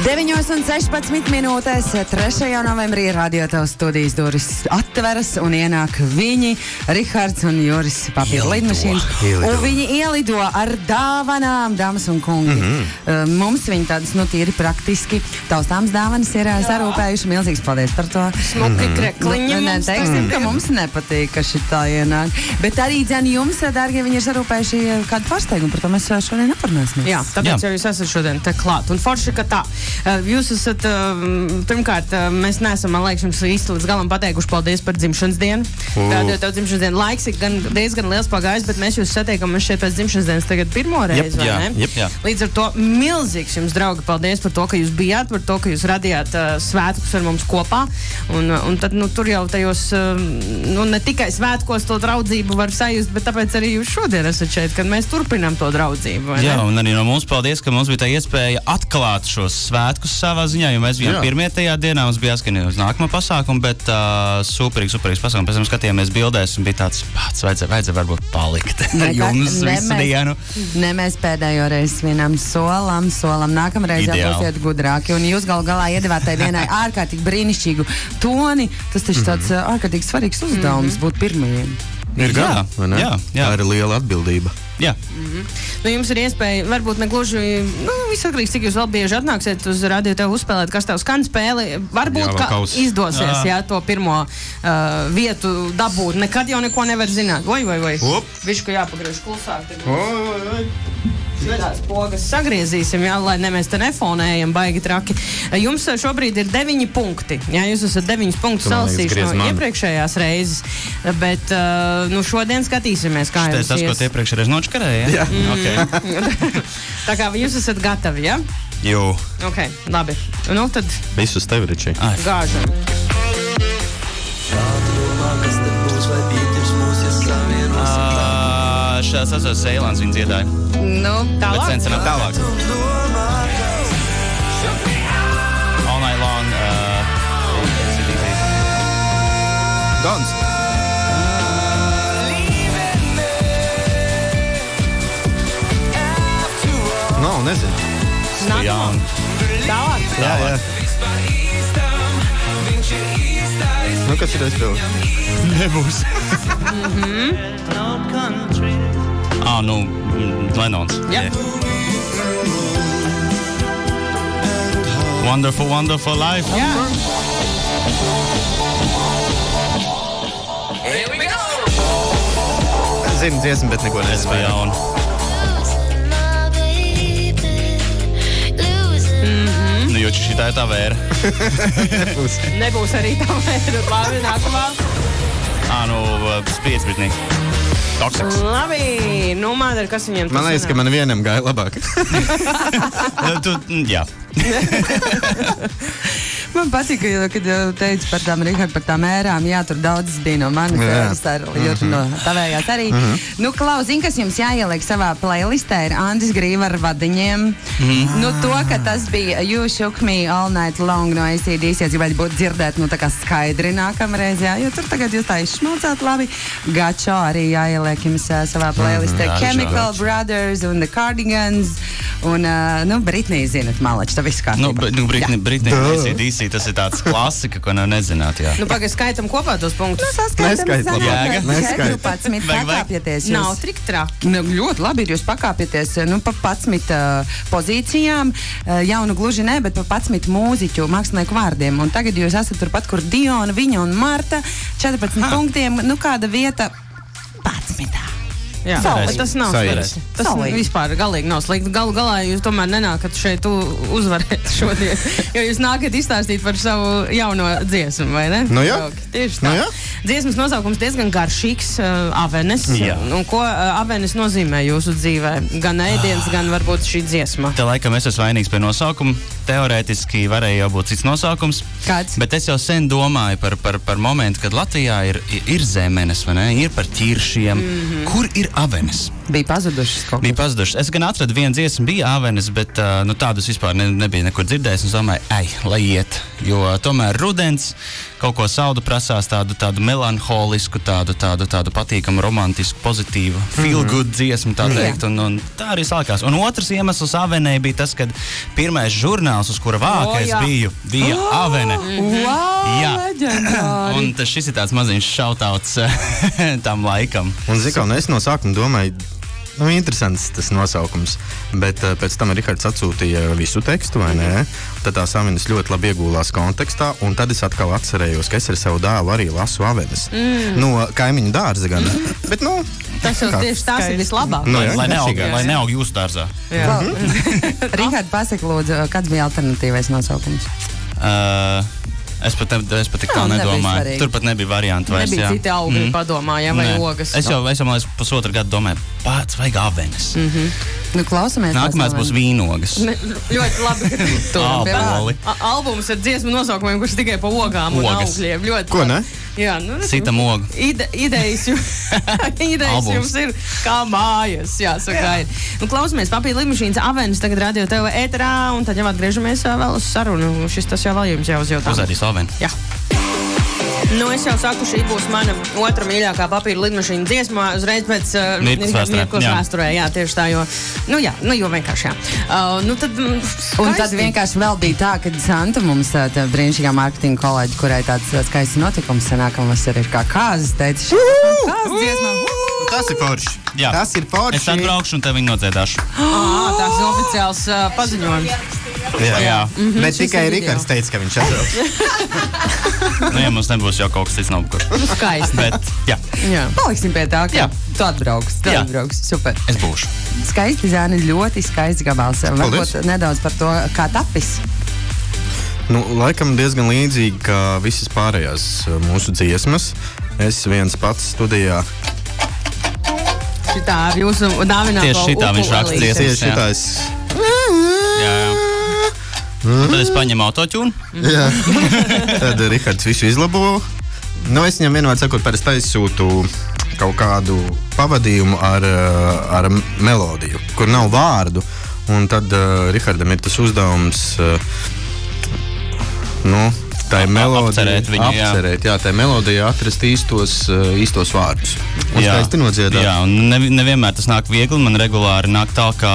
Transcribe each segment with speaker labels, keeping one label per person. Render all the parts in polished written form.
Speaker 1: 9:16 minūtēs 3. novembrī Radio Tavas studijas durvis atveras un ienāk viņi, Rihards un Juris papīra lidmašīnas. Un viņi ielido ar dāvanām, dāmas un kungi. Mums viņi tādas, tīri praktiski taustāms dāvanas ir sarūpējuši. Milzīgs paldies par to.
Speaker 2: Smuki krekliņi.
Speaker 1: Neteiksim, ka mums nepatīk, ka šitā ienāk. Bet arī, dzēni, jums, dārgie, viņi ir sarūpējuši kādu pārsteigumu, par to mēs šodien neparunāsimies.
Speaker 2: Jā, tāpēc jau jūs esat šodien te klāt. Un forši, ka tā. Jūs esat, pirmkārt, mēs neesam, man liekas, jums īsti līdz galam pateikuši paldies par dzimšanas dienu. Radio Tavu dzimšanas dienu laiks ir diezgan liels pagājis, bet mēs jūs satiekam šeit pēc dzimšanas dienas tagad pirmo reizi, vai ne?
Speaker 3: Jā.
Speaker 2: Līdz ar to milzīgs jums, draugi, paldies par to, ka jūs bijāt, par to, ka jūs radījāt svētkus ar mums kopā. Un tad, tur jau tajos, ne tikai svētkos to draudzību var sajust, bet tāpēc arī jūs šodien esat šeit, kad mēs turpinām to draudzību, vai ne?
Speaker 3: Jā, un arī no mums paldies, ka mums bija tā iespēja atklāt šos svētkus savā ziņā, jo mēs bijām pirmie tajā dienā, mums bija jāskan uz nākamo pasākumu, bet superīgs pasākumu. Pēc tam skatījāmies bildēs un bija tāds pats, vajadzēja varbūt palikt jums visu dienu.
Speaker 1: Ne, mēs pēdējo reizi svinam solam. Nākamreiz jau būsiet gudrāki. Un jūs galā iedevāt tai dienai ārkārtīgi brīnišķīgu toni. Tas taču tāds ārkārtīgi svarīgs uzdevums būt pirmajiem.
Speaker 4: Ir gana, vai ne?
Speaker 3: Jā.
Speaker 4: Tā ir liela atbildība.
Speaker 3: Jā.
Speaker 2: Jums ir iespēja, varbūt ne gluži, visatkarīgs, cik jūs vēl bieži atnāksiet uz Radio Tavu uzspēlēt, kas tev skan spēli. Varbūt, ka izdosies, to pirmo vietu dabūt. Nekad jau neko nevar zināt. Vai. Višku jāpagriež klusāk. Svedās pogas sagriezīsim, lai ne mēs te nefonējam baigi traki. Jums šobrīd ir 9 punkti. Jā, jūs esat 9 punktus salasījuši no iepriekšējās reizes, bet šodien skatīsimies, kā jums ies.
Speaker 3: Tas, ko te iepriekšējais nočkarēja?
Speaker 4: Jā.
Speaker 3: Okay.
Speaker 2: Tā kā jūs esat gatavi, jā?
Speaker 3: Jū.
Speaker 2: Ok, labi. Tad...
Speaker 4: Visus tev, Riči.
Speaker 2: Gāžam.
Speaker 3: Šās esot Seilāns viņa dziedāja.
Speaker 2: Tālāk?
Speaker 3: Bet sensenāk tālāk. All Night Long.
Speaker 4: Dons. Nezinu.
Speaker 2: Tālāk?
Speaker 4: Jā. Kas ir aizpildīt?
Speaker 3: Nebūs. Lenons.
Speaker 2: Jā.
Speaker 3: Wonderful, wonderful life.
Speaker 2: Jā.
Speaker 4: Here we go! Zinu dziesmu, bet neko nezinu.
Speaker 3: Jo šitā ir tā vēra.
Speaker 2: Nebūs arī tā vēra. Labi, nākamā.
Speaker 3: Spriedz Britnī. Toksiks.
Speaker 2: Labi, Mādara, kas viņiem tas
Speaker 4: Man liekas, ka man vienam gāja labāk.
Speaker 3: Jā.
Speaker 1: Man patīk, kad teicu par tām, Rihard, par tām ērām, tur daudzas bija no manas ēras, no tavējās arī. Klau, zini, kas jums jāieliek savā playlistē, ir Andis Grīva ar vadiņiem. To, ka tas bija You Shook Me All Night Long no AC/DC, es gribētu būt dzirdēt, tā kā skaidri nākamreiz, jo tur tagad jūs tā izšmulcāt labi. Gačo arī jāieliek jums savā playlistē. Chemical Brothers un The Cardigans. Un, Britnī zinat, malači, tā viss kārtībā.
Speaker 3: Britnī AC/DC, tas ir tāds klasika, ko nezināt, jā.
Speaker 2: Pagaid, skaitam kopā tos punktus.
Speaker 1: Neskaitam.
Speaker 4: Neskaitam.
Speaker 1: 14 pakāpieties.
Speaker 2: Nav tik traki.
Speaker 1: Ļoti labi ir, jūs pakāpieties pa 11 pozīcijām. Gluži ne, bet pa 11 mūziķu, mākslinieku vārdiem. Un tagad jūs esat turpat, kur Diona, viņa un Marta. 14 punktiem. Kāda vieta? 11.
Speaker 2: Jā, bet tas nav slikti. Tas vispār galīgi nav slikti. Galā jūs tomēr nenākat šeit uzvarēt šodien, jo jūs nākat izstāstīt par savu jauno dziesmu, vai ne?
Speaker 4: Jā.
Speaker 2: Tieši tā. Dziesmas nosaukums diezgan garšīgs, Avenes. Un ko Avenes nozīmē jūsu dzīvē? Gan ēdiens, gan varbūt šī dziesma.
Speaker 3: Te laikam es esmu vainīgs pie nosaukuma. Teorētiski varēja jau būt cits nosaukums.
Speaker 1: Kāds?
Speaker 3: Bet es jau sen domāju par momentu, kad Latvijā ir zemenes, vai ne? Ir par ķiršiem. Kur ir Avenes?
Speaker 1: Bija pazudušas kaut kas.
Speaker 3: Bija pazudušas. Es gan atradu vienu dziesmu, bija Avenes, bet tādus vispār nebija nekur dzirdējis. Un es domāju, lai iet. Jo tomēr rudens kaut ko saldu prasās, tādu melanholisku, tādu patīkamu, romantisku, pozitīvu, feel-good dziesmu, tā teikt, un tā arī sākās. Un otrs iemesls Avenei bija tas, kad pirmais žurnāls, uz kura vāka es biju, bija Avene.
Speaker 1: Leģendāri!
Speaker 3: Un šis ir tāds maziņš šautauts tam laikam.
Speaker 4: Un zikā, es no sākuma domāju, interesants tas nosaukums, bet pēc tam Rihards atsūtīja visu tekstu, vai ne? Tad tās Avenes ļoti labi iegūlās kontekstā, un tad es atkal atcerējos, ka es ar savu dēlu arī lasu Avenes. No kaimiņu dārza gan. Bet,
Speaker 2: tas jau tieši tās ir vislabāk.
Speaker 3: Lai neaug jūsu dārzā.
Speaker 1: Rihard, pasaka lūdzu, kāds bija alternatīvais nosaukums?
Speaker 3: Es pat tik tā nedomāju. Tur pat nebija variantu vairs.
Speaker 2: Nebija citi augļi padomāja, vai ogas.
Speaker 3: Es jau man pusotru gadu domāju, pats vajag Avenes.
Speaker 1: Klausamies.
Speaker 3: Nākamais būs vīnogas.
Speaker 2: Ļoti labi, ka tu
Speaker 3: Āboli.
Speaker 2: Albums ar dziesmu nosaukumiem, kurš tikai pa ogām un augļiem.
Speaker 4: Ko, ne?
Speaker 2: Jā,
Speaker 3: Citam ogu.
Speaker 2: Idejas jums ir kā mājas, jāsaka. Klausamies, Papīra lidmašīnas Avenes tagad Radio TV ēterā, un tad jau atgriežamies vēl uz sarunu. Šis jau vēl jums jau uz jautājumu.
Speaker 3: Uzādīs Aveni.
Speaker 2: Jā. Es jau saku, šī būs mana otra mīļākā Papīra lidmašīna dziesma, uzreiz pēc Mirklas vēsturē. Jā, tieši tā, jo vienkārši,
Speaker 1: Un tad vienkārši vēl bija tā, kad Santa mums, tā brīnišķīgā mārketinga kolēģi, kurai tāds skaists notikums sanākam, ir kā kāzas, teica, kāzas dziesmā.
Speaker 4: Tas ir forši.
Speaker 3: Jā.
Speaker 4: Tas ir forši.
Speaker 3: Es atbraukšu un tev viņu nodziedāšu.
Speaker 2: Tas ir oficiāls paziņojums.
Speaker 4: Jā. Bet tikai Rikards teica, ka viņš atbrauks.
Speaker 3: Ja mums nebūs jau kaut kas cits nav kur.
Speaker 2: Skaisti.
Speaker 3: Bet, jā.
Speaker 1: Paliksim pie tā, ka tu atbrauks. Super.
Speaker 3: Es būšu.
Speaker 1: Skaisti, Zāni, ļoti skaists gabals. Varbūt nedaudz par to, kā tapis.
Speaker 4: Laikam diezgan līdzīgi kā visas pārējās mūsu dziesmas. Es viens pats studijā.
Speaker 2: Šitā ar jūsu dāvināto
Speaker 3: tieši šitā viņš raksta dziesmas.
Speaker 4: Tieši šitais.
Speaker 3: Jā. Tad es paņemu autotune.
Speaker 4: Jā. Tad Rihards visu izlabo. Es viņam vienmēr sakot, parasti aizsūtu kaut kādu pavadījumu ar melodiju, kur nav vārdu. Un tad Rihardam ir tas uzdevums tā ir melodija, apcerēt, tā ir melodija atrast īstos vārdus. Un skaisti nodziedāt.
Speaker 3: Jā, un nevienmēr tas nāk viegli. Man regulāri nāk tā, kā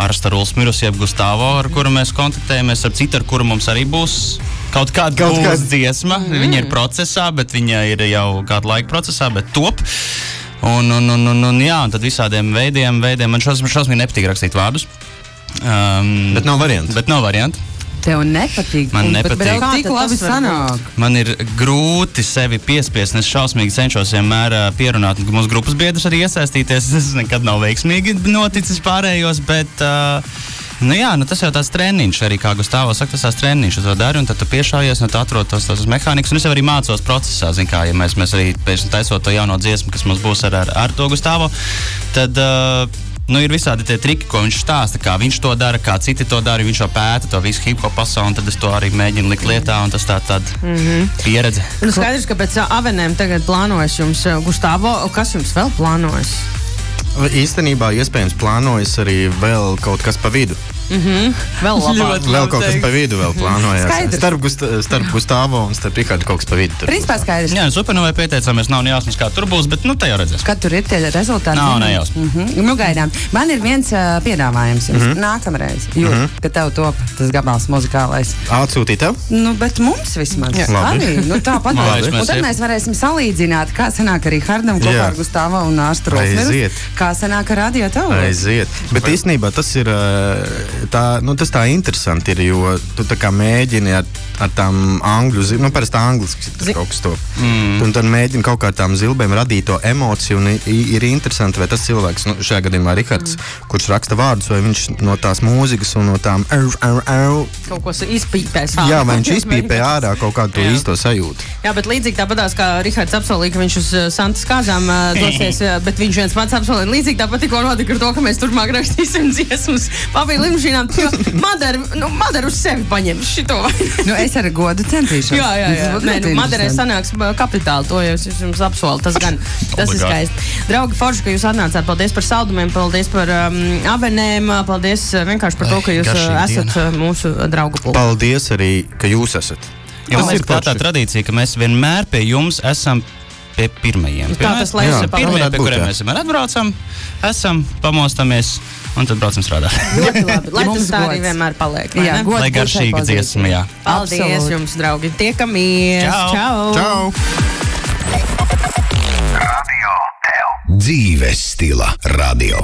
Speaker 3: Arsta Ruls Mirus, jeb Gustavo, ar kuru mēs kontaktējamies, ar citu, ar kuru mums arī būs kaut kāda dziesma. Viņa ir procesā, bet viņa ir jau kādu laiku procesā, bet top. Un tad visādiem veidiem man šausmīgi nepatīk rakstīt vārdus.
Speaker 4: Bet nav variantu.
Speaker 1: Tev nepatīk.
Speaker 3: Man nepatīk.
Speaker 1: Tik labi sanāk.
Speaker 3: Man ir grūti sevi piespiest, un es šausmīgi cenšos vienmēr pierunāt mūsu grupas biedrus arī iesaistīties. Tas nekad nav veiksmīgi noticis pārējos, bet tas jau tāds treniņš, arī kā Gustavo saka, tas tās treniņš, to dari, un tad tu piešājies, un tu atrod tos mehānikas, un es jau arī mācos procesā, ja mēs arī pēc taisot to jauno dziesmu, kas mums būs ar to Gustavo, tad ir visādi tie triki, ko viņš stāsta, kā viņš to dara, kā citi to dara, viņš jau pēta to visu hip-hop pasauli, un tad es to arī mēģinu likt lietā, un tas tāda pieredze.
Speaker 2: Skaidrs, ka pēc Avenēm tagad plānojas jums Gustavo, kas jums vēl plānojas?
Speaker 4: Īstenībā iespējams plānojas arī vēl kaut kas pa vidu.
Speaker 2: Vēl labāk.
Speaker 4: Vēl kaut kas pa vidu vēl plānojās. Starp Gustavo un starp Rihardu kaut kas pa vidu.
Speaker 1: Principā skaidrs.
Speaker 3: Jā, Supernovai pieteicāmies, nav nejausmas, kā tur būs, bet te jau redzēs.
Speaker 1: Kad tur ir tie rezultāti?
Speaker 3: Nav nejausmas.
Speaker 1: Gaidām. Man ir viens piedāvājums jums. Nākamreiz, kad tev top tas gabals muzikālais.
Speaker 4: Atsūtīt tev?
Speaker 1: Bet mums vismaz.
Speaker 4: Labi.
Speaker 1: Arī, tā padomā. Un tad mēs varēsim salīdzināt, kā sanāk arī Hardam kopā ar Gustavo un Ārstu Rolsmiru. Kā sanāk ar Radio TV.
Speaker 4: Aiziet. Bet īstenībā tas ir tas tā interesanti ir, jo tu tā kā mēģini ar tām angļu, parasti angliski tas kaut kas top. Un tad mēģini kaut kā ar tām zilbēm radīt to emociju, un ir interesanti, vai tas cilvēks, šajā gadījumā Rihards, kurš raksta vārdus, vai viņš no tās mūzikas un no tām
Speaker 2: kaut ko izpīpēs.
Speaker 4: Jā, vai viņš izpīpē ārā kaut kādu to īsto sajūtu.
Speaker 2: Jā, bet līdzīgi tāpatās, kā Rihards apsolīja, ka viņš uz Santas kāzām dosies, bet viņš viens pats apsolīja līdzīgi tāpat tikko notika ar to, ka mēs turpmāk rakstīsim dziesmas Papīra lidmašīnām, jo Madara uz sevi paņem šito.
Speaker 1: Es ar godu centīšos.
Speaker 2: Jā. Madarē sanāks kapitāli, to jau es jums apsolu. Tas ir skaisti. Draugi, forši, ka jūs atnācāt. Paldies par saldumiem, paldies par Avenēm, paldies vienkārši par to, ka jūs esat mūsu draugu pulku.
Speaker 4: Paldies arī, ka jūs esat.
Speaker 3: Tas ir tā tradīcija, ka mēs vienmēr pie jums esam pie pirmajiem.
Speaker 2: Kā tas lēs?
Speaker 3: Pirmie, pie kuriem mēs vienmēr atbraucam, esam, pamostamies un tad braucam strādāt.
Speaker 2: Ļoti labi. Lai tas tā arī vienmēr paliek.
Speaker 1: Jā,
Speaker 3: lai garšīga dziesma, jā.
Speaker 2: Paldies jums, draugi. Tiekamies.
Speaker 3: Čau.
Speaker 5: Radio L. Dzīves stila radio.